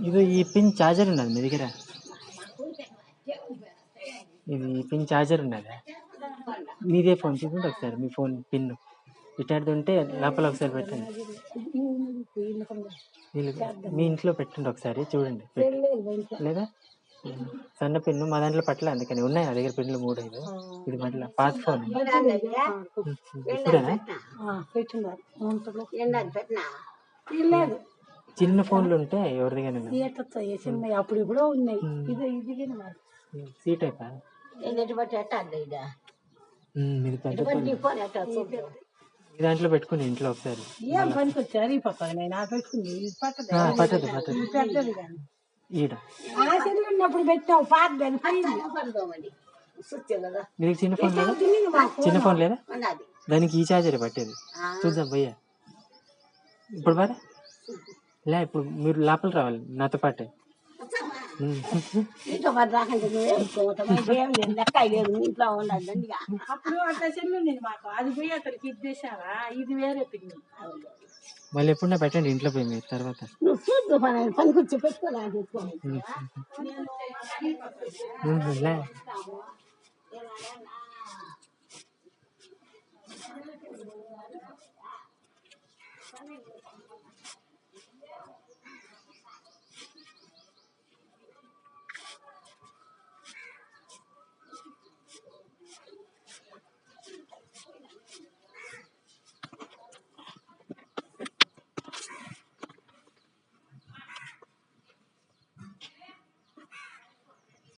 ఇది ఈ pin charger ఉన్నది మీ దగ్గర? ఇది పిన్ ఛార్జర్ ఉన్నదా? మీదే ఫోన్ చూడండి ఒకసారి, మీ ఫోన్ పిన్ ఇట్లాంటిది ఉంటే లోపల ఒకసారి పెట్టండి. మీ ఇంట్లో పెట్టండి ఒకసారి చూడండి. లేదా సన్న పిన్ను మా దాంట్లో పట్టలే, అందుకని ఉన్నాయి నా దగ్గర పిన్నులు 3-5. ఇది మళ్ళీ పాత ఫోన్. ఇప్పుడేనా? చిన్న ఫోన్లు ఉంటే ఎవరి దగ్గర అప్పుడు ఇప్పుడు ఉన్నాయి. సీట్ అయిపోయా మీ దాంట్లో పెట్టుకుని ఇంట్లో ఒకసారి పట్టదు ఈడ ఉన్నప్పుడు పెట్టావు పాత మీకు చిన్న ఫోన్ లేదా? చిన్న ఫోన్ లేదా? దానికి ఈ ఛార్జర్ పట్టేది. చూద్దాం భయ్యా ఇప్పుడు బాగా లే. ఇప్పుడు మీరు లోపల రావాలి నాతో పాటే. మళ్ళీ ఎప్పుడన్నా పెట్టండి ఇంట్లో పోయి మీరు తర్వాత.